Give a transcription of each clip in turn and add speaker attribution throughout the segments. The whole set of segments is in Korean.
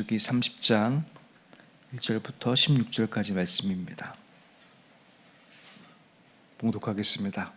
Speaker 1: 민수기 30장 1절부터 16절까지 말씀입니다. 봉독하겠습니다.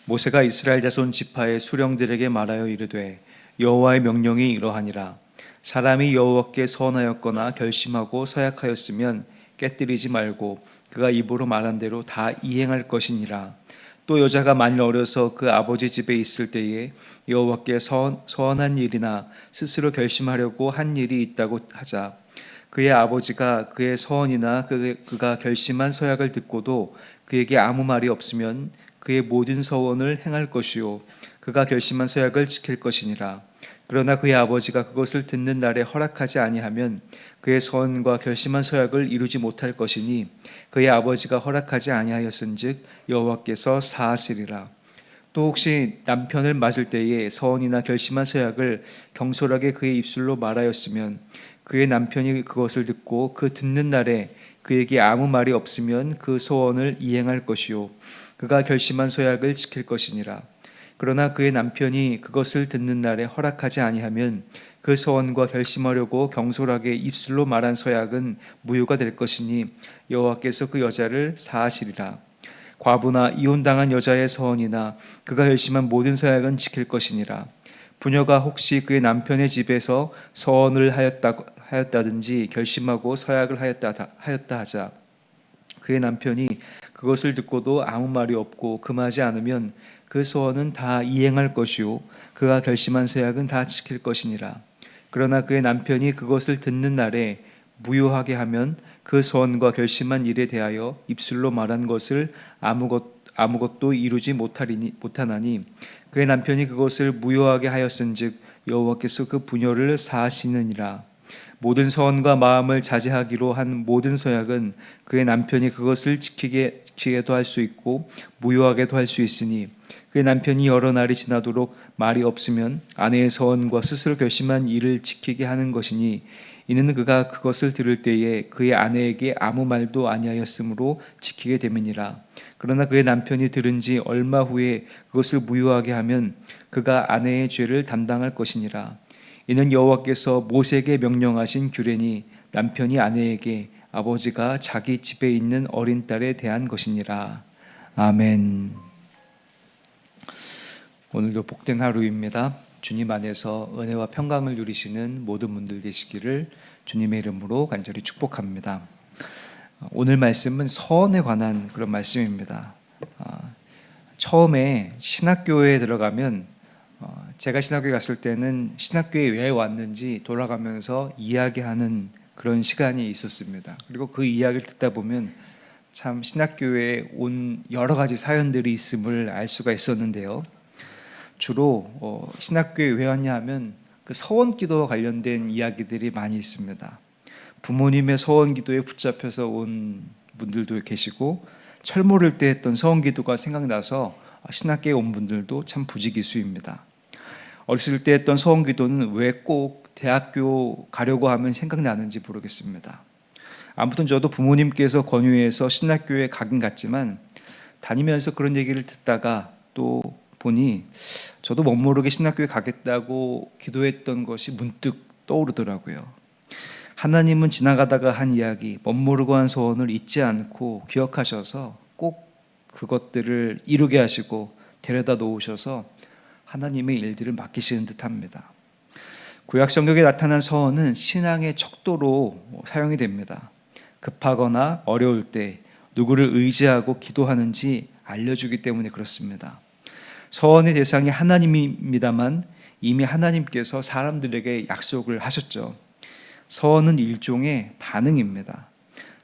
Speaker 1: 모세가 이스라엘 자손 지파의 수령들에게 말하여 이르되 여호와의 명령이 이러하니라. 사람이 여호와께 서원하였거나 결심하고 서약하였으면 깨뜨리지 말고 그가 입으로 말한 대로 다 이행할 것이니라. 또 여자가 만일 어려서 그 아버지 집에 있을 때에 여호와께 서원한 일이나 스스로 결심하려고 한 일이 있다고 하자. 그의 아버지가 그의 서원이나 그가 결심한 서약을 듣고도 그에게 아무 말이 없으면 그의 모든 서원을 행할 것이요 그가 결심한 서약을 지킬 것이니라. 그러나 그의 아버지가 그것을 듣는 날에 허락하지 아니하면 그의 서원과 결심한 서약을 이루지 못할 것이니 그의 아버지가 허락하지 아니하였은즉 여호와께서 사하시리라. 또 혹시 남편을 맞을 때에 서원이나 결심한 서약을 경솔하게 그의 입술로 말하였으면 그의 남편이 그것을 듣고 그 듣는 날에 그에게 아무 말이 없으면 그 서원을 이행할 것이요 그가 결심한 서약을 지킬 것이니라. 그러나 그의 남편이 그것을 듣는 날에 허락하지 아니하면 그 서원과 결심하려고 경솔하게 입술로 말한 서약은 무효가 될 것이니 여호와께서 그 여자를 사하시리라. 과부나 이혼당한 여자의 서원이나 그가 결심한 모든 서약은 지킬 것이니라. 부녀가 혹시 그의 남편의 집에서 서원을 하였다든지 결심하고 서약을 하였다 하자 그의 남편이 그것을 듣고도 아무 말이 없고 금하지 않으면 그 서원은 다 이행할 것이요 그가 결심한 서약은 다 지킬 것이니라. 그러나 그의 남편이 그것을 듣는 날에 무효하게 하면 그 서원과 결심한 일에 대하여 입술로 말한 것을 아무것도 이루지 못하나니 그의 남편이 그것을 무효하게 하였은즉 여호와께서 그 부녀를 사하시느니라. 모든 서원과 마음을 자제하기로 한 모든 서약은 그의 남편이 그것을 지키게도 할 수 있고 무효하게도 할 수 있으니 그의 남편이 여러 날이 지나도록 말이 없으면 아내의 서원과 스스로 결심한 일을 지키게 하는 것이니 이는 그가 그것을 들을 때에 그의 아내에게 아무 말도 아니하였으므로 지키게 됨이니라. 그러나 그의 남편이 들은 지 얼마 후에 그것을 무효하게 하면 그가 아내의 죄를 담당할 것이니라. 이는 여호와께서 모세에게 명령하신 규례니 남편이 아내에게 아버지가 자기 집에 있는 어린 딸에 대한 것이니라. 아멘. 오늘도 복된 하루입니다. 주님 안에서 은혜와 평강을 누리시는 모든 분들 되시기를 주님의 이름으로 간절히 축복합니다. 오늘 말씀은 서원에 관한 그런 말씀입니다. 처음에 신학교에 들어가면 제가 신학교에 갔을 때는 신학교에 왜 왔는지 돌아가면서 이야기하는 그런 시간이 있었습니다. 그리고 그 이야기를 듣다 보면 참 신학교에 온 여러 가지 사연들이 있음을 알 수가 있었는데요. 주로 신학교에 왜 왔냐 하면 그 서원기도와 관련된 이야기들이 많이 있습니다. 부모님의 서원기도에 붙잡혀서 온 분들도 계시고 철모를 때 했던 서원기도가 생각나서 신학교에 온 분들도 참 부지기수입니다. 어렸을 때 했던 서원기도는 왜 꼭 대학교 가려고 하면 생각나는지 모르겠습니다. 아무튼 저도 부모님께서 권유해서 신학교에 가긴 갔지만 다니면서 그런 얘기를 듣다가 또 보니 저도 멋모르게 신학교에 가겠다고 기도했던 것이 문득 떠오르더라고요. 하나님은 지나가다가 한 이야기, 멋모르고 한 소원을 잊지 않고 기억하셔서 꼭 그것들을 이루게 하시고 데려다 놓으셔서 하나님의 일들을 맡기시는 듯합니다. 구약 성경에 나타난 서원은 신앙의 척도로 사용이 됩니다. 급하거나 어려울 때 누구를 의지하고 기도하는지 알려주기 때문에 그렇습니다. 서원의 대상이 하나님입니다만 이미 하나님께서 사람들에게 약속을 하셨죠. 서원은 일종의 반응입니다.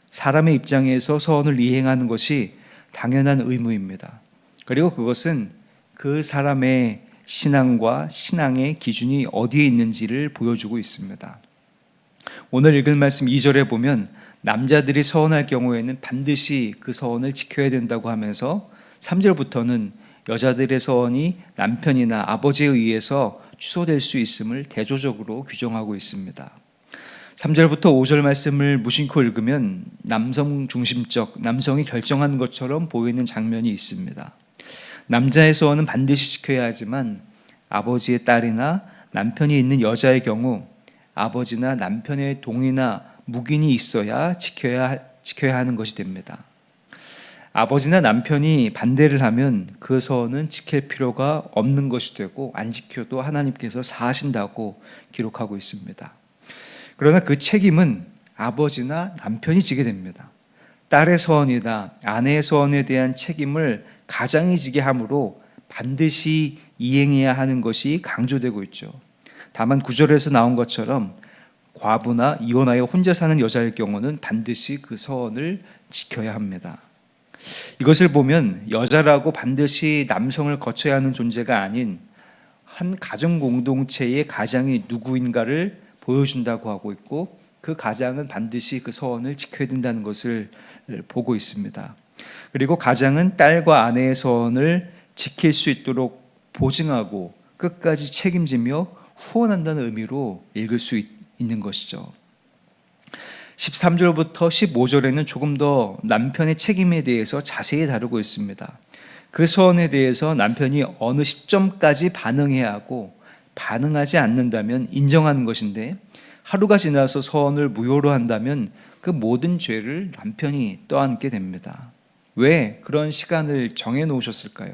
Speaker 1: 사람의 입장에서 서원을 이행하는 것이 당연한 의무입니다. 그리고 그것은 그 사람의 신앙과 신앙의 기준이 어디에 있는지를 보여주고 있습니다. 오늘 읽을 말씀 2절에 보면 남자들이 서원할 경우에는 반드시 그 서원을 지켜야 된다고 하면서 3절부터는 여자들의 서원이 남편이나 아버지에 의해서 취소될 수 있음을 대조적으로 규정하고 있습니다. 3절부터 5절 말씀을 무심코 읽으면 남성 중심적, 남성이 결정한 것처럼 보이는 장면이 있습니다. 남자의 서원은 반드시 지켜야 하지만 아버지의 딸이나 남편이 있는 여자의 경우 아버지나 남편의 동의나 묵인이 있어야 지켜야 하는 것이 됩니다. 아버지나 남편이 반대를 하면 그 서원은 지킬 필요가 없는 것이 되고 안 지켜도 하나님께서 사하신다고 기록하고 있습니다. 그러나 그 책임은 아버지나 남편이 지게 됩니다. 딸의 서원이나 아내의 서원에 대한 책임을 가장이 지게 하므로 반드시 이행해야 하는 것이 강조되고 있죠. 다만 9절에서 나온 것처럼 과부나 이혼하여 혼자 사는 여자일 경우는 반드시 그 서원을 지켜야 합니다. 이것을 보면 여자라고 반드시 남성을 거쳐야 하는 존재가 아닌 한 가정 공동체의 가장이 누구인가를 보여준다고 하고 있고, 그 가장은 반드시 그 서원을 지켜야 된다는 것을 보고 있습니다. 그리고 가장은 딸과 아내의 서원을 지킬 수 있도록 보증하고 끝까지 책임지며 후원한다는 의미로 읽을 수 있는 것이죠. 13절부터 15절에는 조금 더 남편의 책임에 대해서 자세히 다루고 있습니다. 그 서원에 대해서 남편이 어느 시점까지 반응해야 하고 반응하지 않는다면 인정하는 것인데, 하루가 지나서 서원을 무효로 한다면 그 모든 죄를 남편이 떠안게 됩니다. 왜 그런 시간을 정해 놓으셨을까요?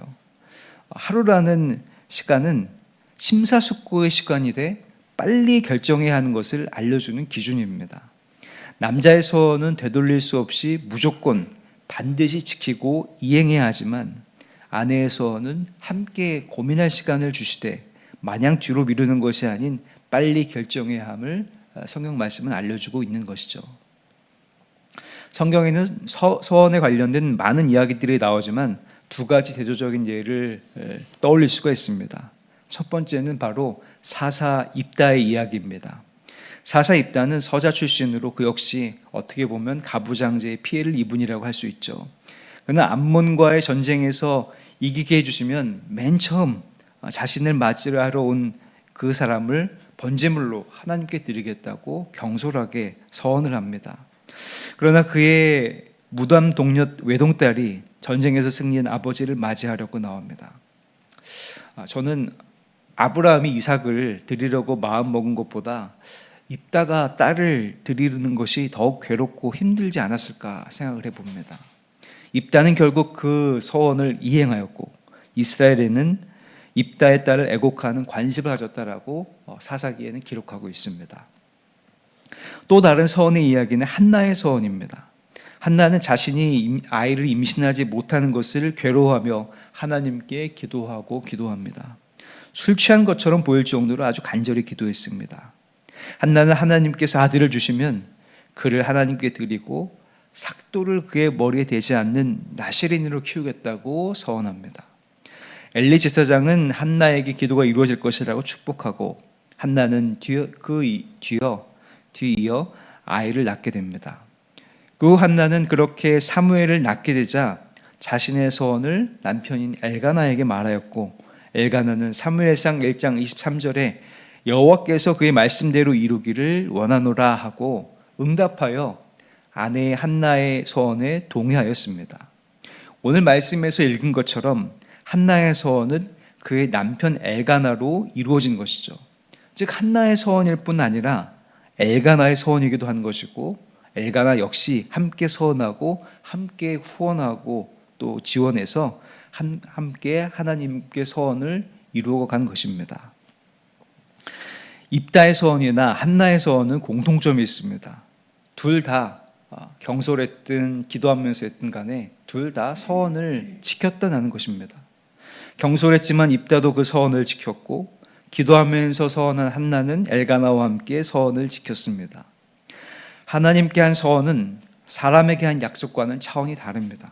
Speaker 1: 하루라는 시간은 심사숙고의 시간이 돼 빨리 결정해야 하는 것을 알려주는 기준입니다. 남자의 서원은 되돌릴 수 없이 무조건 반드시 지키고 이행해야 하지만, 아내의 서원은 함께 고민할 시간을 주시되 마냥 뒤로 미루는 것이 아닌 빨리 결정해야 함을 성경 말씀은 알려주고 있는 것이죠. 성경에는 서원에 관련된 많은 이야기들이 나오지만 두 가지 대조적인 예를 떠올릴 수가 있습니다. 첫 번째는 바로 사사 입다의 이야기입니다. 사사 입다는 서자 출신으로 그 역시 어떻게 보면 가부장제의 피해를 입은이라고 할 수 있죠. 그러나 암몬과의 전쟁에서 이기게 해주시면 맨 처음 자신을 맞으러 하러 온 그 사람을 번제물로 하나님께 드리겠다고 경솔하게 서원을 합니다. 그러나 그의 무담 동료 외동딸이 전쟁에서 승리한 아버지를 맞이하려고 나옵니다. 저는 아브라함이 이삭을 드리려고 마음먹은 것보다 입다가 딸을 드리는 것이 더욱 괴롭고 힘들지 않았을까 생각을 해봅니다. 입다는 결국 그 서원을 이행하였고, 이스라엘에는 입다의 딸을 애곡하는 관습을 가졌다라고 사사기에는 기록하고 있습니다. 또 다른 서원의 이야기는 한나의 서원입니다. 한나는 자신이 아이를 임신하지 못하는 것을 괴로워하며 하나님께 기도합니다. 술 취한 것처럼 보일 정도로 아주 간절히 기도했습니다. 한나는 하나님께서 아들을 주시면 그를 하나님께 드리고 삭도를 그의 머리에 대지 않는 나시린으로 키우겠다고 서원합니다. 엘리 제사장은 한나에게 기도가 이루어질 것이라고 축복하고, 한나는 뒤이어 아이를 낳게 됩니다. 그 한나는 그렇게 사무엘을 낳게 되자 자신의 소원을 남편인 엘가나에게 말하였고, 엘가나는 사무엘상 1장 23절에 여호와께서 그의 말씀대로 이루기를 원하노라 하고 응답하여 아내 한나의 소원에 동의하였습니다. 오늘 말씀에서 읽은 것처럼 한나의 소원은 그의 남편 엘가나로 이루어진 것이죠. 즉 한나의 소원일 뿐 아니라 엘가나의 소원이기도 한 것이고, 엘가나 역시 함께 서원하고 함께 후원하고 또 지원해서 함께 하나님께 서원을 이루어 간 것입니다. 입다의 서원이나 한나의 서원은 공통점이 있습니다. 둘 다 경솔했든 기도하면서 했든 간에 둘 다 서원을 지켰다는 것입니다. 경솔했지만 입다도 그 서원을 지켰고, 기도하면서 서원한 한나는 엘가나와 함께 서원을 지켰습니다. 하나님께 한 서원은 사람에게 한 약속과는 차원이 다릅니다.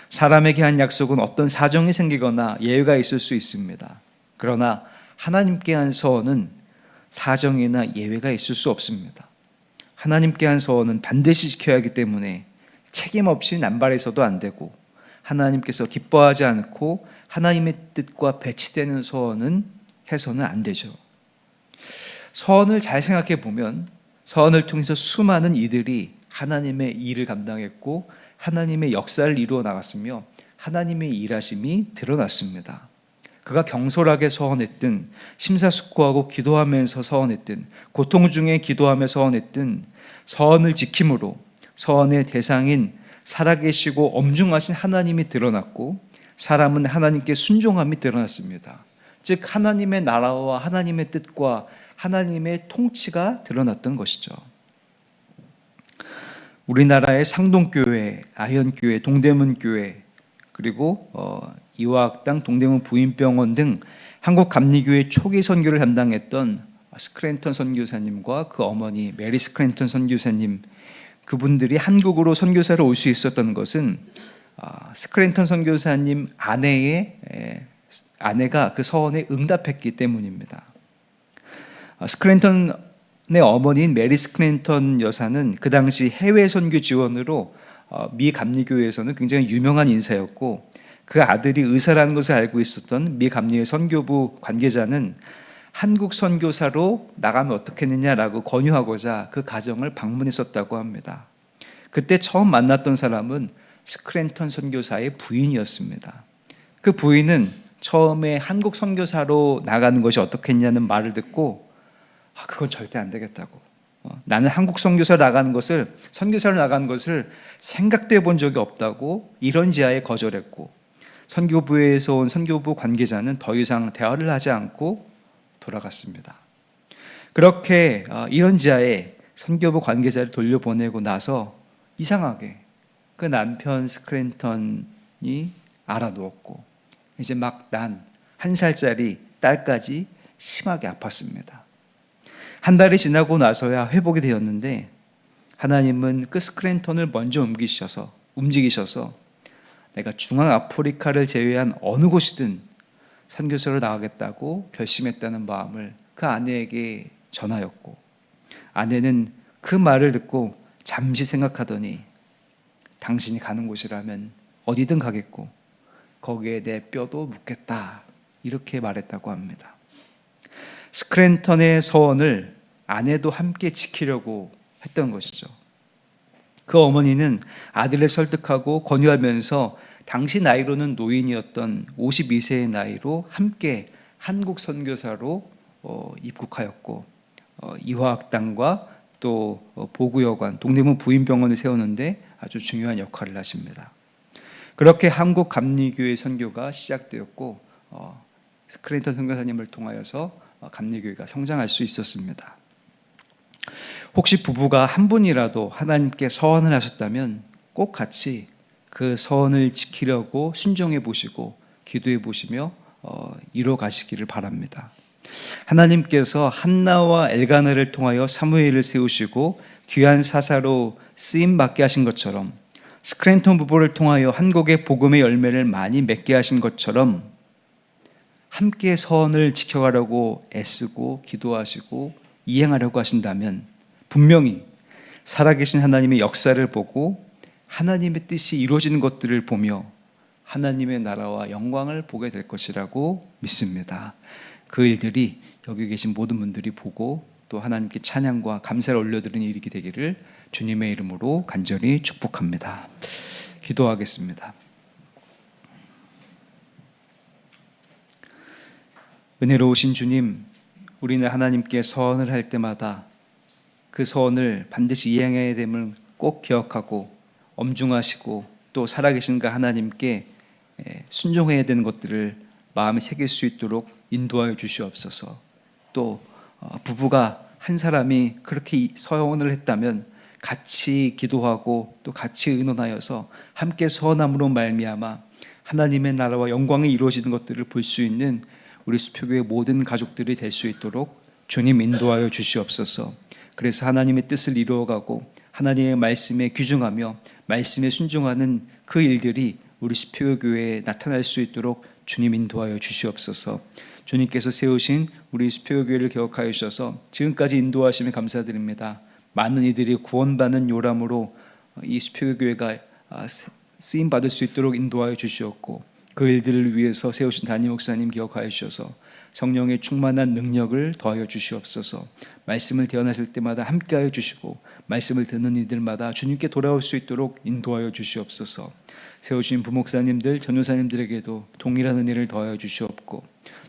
Speaker 1: 사람에게 한 약속은 어떤 사정이 생기거나 예외가 있을 수 있습니다. 그러나 하나님께 한 서원은 사정이나 예외가 있을 수 없습니다. 하나님께 한 서원은 반드시 지켜야 하기 때문에 책임 없이 남발해서도 안 되고, 하나님께서 기뻐하지 않고 하나님의 뜻과 배치되는 서원은 해서는 안 되죠. 서원을 잘 생각해 보면 서원을 통해서 수많은 이들이 하나님의 일을 감당했고 하나님의 역사를 이루어 나갔으며 하나님의 일하심이 드러났습니다. 그가 경솔하게 서원했든 심사숙고하고 기도하면서 서원했든 고통 중에 기도하며 서원했든 서원을 지킴으로 서원의 대상인 살아계시고 엄중하신 하나님이 드러났고 사람은 하나님께 순종함이 드러났습니다. 즉 하나님의 나라와 하나님의 뜻과 하나님의 통치가 드러났던 것이죠. 우리나라의 상동교회, 아현교회, 동대문교회, 그리고 이화학당, 동대문 부인병원 등 한국감리교회 초기 선교를 담당했던 스크랜턴 선교사님과 그 어머니 메리 스크랜턴 선교사님, 그분들이 한국으로 선교사로 올 수 있었던 것은 스크랜턴 선교사님 아내가 그 서원에 응답했기 때문입니다. 스크랜턴의 어머니인 메리 스크랜턴 여사는 그 당시 해외 선교 지원으로 미 감리교회에서는 굉장히 유명한 인사였고, 그 아들이 의사라는 것을 알고 있었던 미 감리회 선교부 관계자는 한국 선교사로 나가면 어떻겠느냐라고 권유하고자 그 가정을 방문했었다고 합니다. 그때 처음 만났던 사람은 스크랜턴 선교사의 부인이었습니다. 그 부인은 처음에 한국 선교사로 나가는 것이 어떻겠냐는 말을 듣고 그건 절대 안 되겠다고, 나는 한국 선교사로 나가는 것을 생각도 해본 적이 없다고 이런지하에 거절했고, 선교부에서 온 선교부 관계자는 더 이상 대화를 하지 않고 돌아갔습니다. 그렇게 이런지하에 선교부 관계자를 돌려보내고 나서 이상하게 그 남편 스크랜턴이 알아누웠고 이제 막 난 1살짜리 딸까지 심하게 아팠습니다. 한 달이 지나고 나서야 회복이 되었는데 하나님은 그 스크랜턴을 먼저 움직이셔서 내가 중앙아프리카를 제외한 어느 곳이든 선교사로 나가겠다고 결심했다는 마음을 그 아내에게 전하였고, 아내는 그 말을 듣고 잠시 생각하더니 당신이 가는 곳이라면 어디든 가겠고 거기에 내 뼈도 묻겠다, 이렇게 말했다고 합니다. 스크랜턴의 서원을 아내도 함께 지키려고 했던 것이죠. 그 어머니는 아들을 설득하고 권유하면서 당시 나이로는 노인이었던 52세의 나이로 함께 한국 선교사로 입국하였고, 이화학당과 또 보구여관, 동대문 부인병원을 세우는데 아주 중요한 역할을 하십니다. 그렇게 한국 감리교회 선교가 시작되었고 스크랜턴 선교사님을 통하여서 감리교회가 성장할 수 있었습니다. 혹시 부부가 한 분이라도 하나님께 서원을 하셨다면 꼭 같이 그 서원을 지키려고 순종해 보시고 기도해 보시며 이뤄 가시기를 바랍니다. 하나님께서 한나와 엘가나를 통하여 사무엘을 세우시고 귀한 사사로 쓰임받게 하신 것처럼, 스크랜턴 부부를 통하여 한국의 복음의 열매를 많이 맺게 하신 것처럼 함께 서원을 지켜가려고 애쓰고 기도하시고 이행하려고 하신다면 분명히 살아계신 하나님의 역사를 보고 하나님의 뜻이 이루어지는 것들을 보며 하나님의 나라와 영광을 보게 될 것이라고 믿습니다. 그 일들이 여기 계신 모든 분들이 보고 또 하나님께 찬양과 감사를 올려드리는 일이 되기를 주님의 이름으로 간절히 축복합니다. 기도하겠습니다. 은혜로우신 주님, 우리는 하나님께 서원을 할 때마다 그 서원을 반드시 이행해야 됨을 꼭 기억하고 엄중하시고 또 살아계신 그 하나님께 순종해야 되는 것들을 마음에 새길 수 있도록 인도하여 주시옵소서. 또 부부가 한 사람이 그렇게 서원을 했다면 같이 기도하고 또 같이 의논하여서 함께 서원함으로 말미암아 하나님의 나라와 영광이 이루어지는 것들을 볼 수 있는 우리 수표교회 모든 가족들이 될 수 있도록 주님 인도하여 주시옵소서. 그래서 하나님의 뜻을 이루어가고 하나님의 말씀에 귀중하며 말씀에 순종하는 그 일들이 우리 수표교회에 나타날 수 있도록 주님 인도하여 주시옵소서. 주님께서 세우신 우리 수표교회를 기억하여 주셔서 지금까지 인도하심에 감사드립니다. 많은 이들이 구원받는 요람으로 이 수표교회가 쓰임받을 수 있도록 인도하여 주시었고, 그 일들을 위해서 세우신 담임 목사님 기억하여 주셔서 성령의 충만한 능력을 더하여 주시옵소서. 말씀을 대언하실 때마다 함께하여 주시고 말씀을 듣는 이들마다 주님께 돌아올 수 있도록 인도하여 주시옵소서. 세우신 부목사님들, 전도사님들에게도 동일한 은혜를 더하여 주시옵고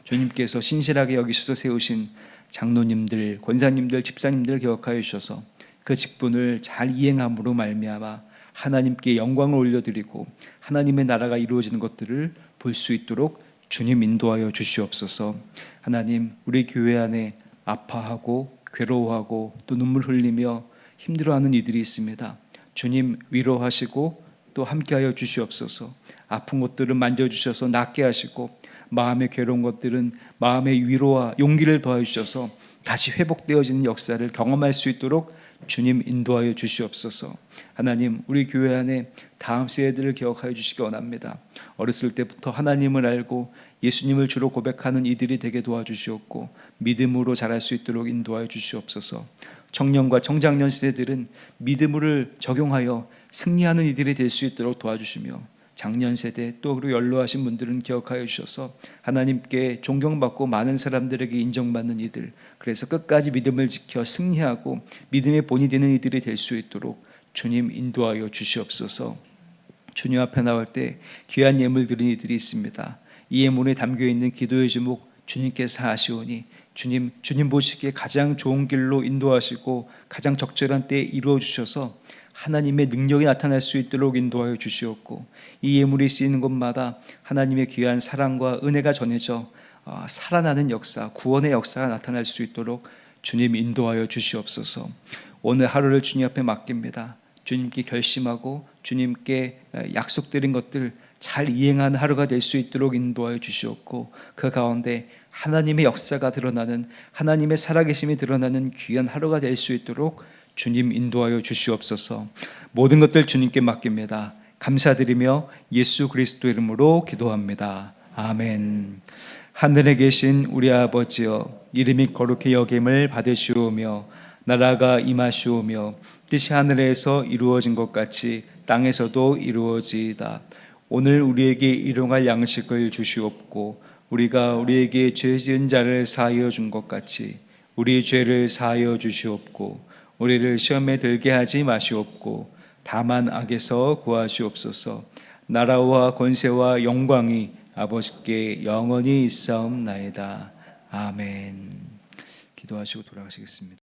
Speaker 1: 주님께서 신실하게 여기셔서 세우신 장로님들, 권사님들, 집사님들 기억하여 주셔서 그 직분을 잘 이행함으로 말미암아 하나님께 영광을 올려드리고 하나님의 나라가 이루어지는 것들을 볼 수 있도록 주님 인도하여 주시옵소서. 하나님, 우리 교회 안에 아파하고 괴로워하고 또 눈물 흘리며 힘들어하는 이들이 있습니다. 주님 위로하시고 또 함께하여 주시옵소서. 아픈 것들은 만져주셔서 낫게 하시고 마음의 괴로운 것들은 마음의 위로와 용기를 더하여 주셔서 다시 회복되어지는 역사를 경험할 수 있도록 주님 인도하여 주시옵소서. 하나님, 우리 교회 안에 다음 세대들을 기억하여 주시기 원합니다. 어렸을 때부터 하나님을 알고 예수님을 주로 고백하는 이들이 되게 도와주시옵고 믿음으로 자랄 수 있도록 인도하여 주시옵소서. 청년과 청장년 세대들은 믿음을 적용하여 승리하는 이들이 될 수 있도록 도와주시며 장년 세대 또 그리고 연로하신 분들은 기억하여 주셔서 하나님께 존경받고 많은 사람들에게 인정받는 이들, 그래서 끝까지 믿음을 지켜 승리하고 믿음의 본이 되는 이들이 될 수 있도록 주님 인도하여 주시옵소서. 주님 앞에 나올 때 귀한 예물 드린 이들이 있습니다. 이 예물에 담겨있는 기도의 제목 주님께서 아시오니 주님 보시기에 가장 좋은 길로 인도하시고 가장 적절한 때에 이루어 주셔서 하나님의 능력이 나타날 수 있도록 인도하여 주시옵고 이 예물이 쓰이는 곳마다 하나님의 귀한 사랑과 은혜가 전해져 살아나는 역사, 구원의 역사가 나타날 수 있도록 주님 인도하여 주시옵소서. 오늘 하루를 주님 앞에 맡깁니다. 주님께 결심하고 주님께 약속드린 것들 잘 이행하는 하루가 될 수 있도록 인도하여 주시옵고 그 가운데 하나님의 역사가 드러나는, 하나님의 살아계심이 드러나는 귀한 하루가 될 수 있도록 주님 인도하여 주시옵소서. 모든 것들 주님께 맡깁니다. 감사드리며 예수 그리스도 이름으로 기도합니다. 아멘. 하늘에 계신 우리 아버지여, 이름이 거룩히 여김을 받으시오며 나라가 임하시오며 뜻이 하늘에서 이루어진 것 같이 땅에서도 이루어지이다. 오늘 우리에게 일용할 양식을 주시옵고 우리가 우리에게 죄 지은 자를 사하여 준 것 같이 우리 죄를 사하여 주시옵고 우리를 시험에 들게 하지 마시옵고 다만 악에서 구하시옵소서. 나라와 권세와 영광이 아버지께 영원히 있사옵나이다. 아멘. 기도하시고 돌아가시겠습니다.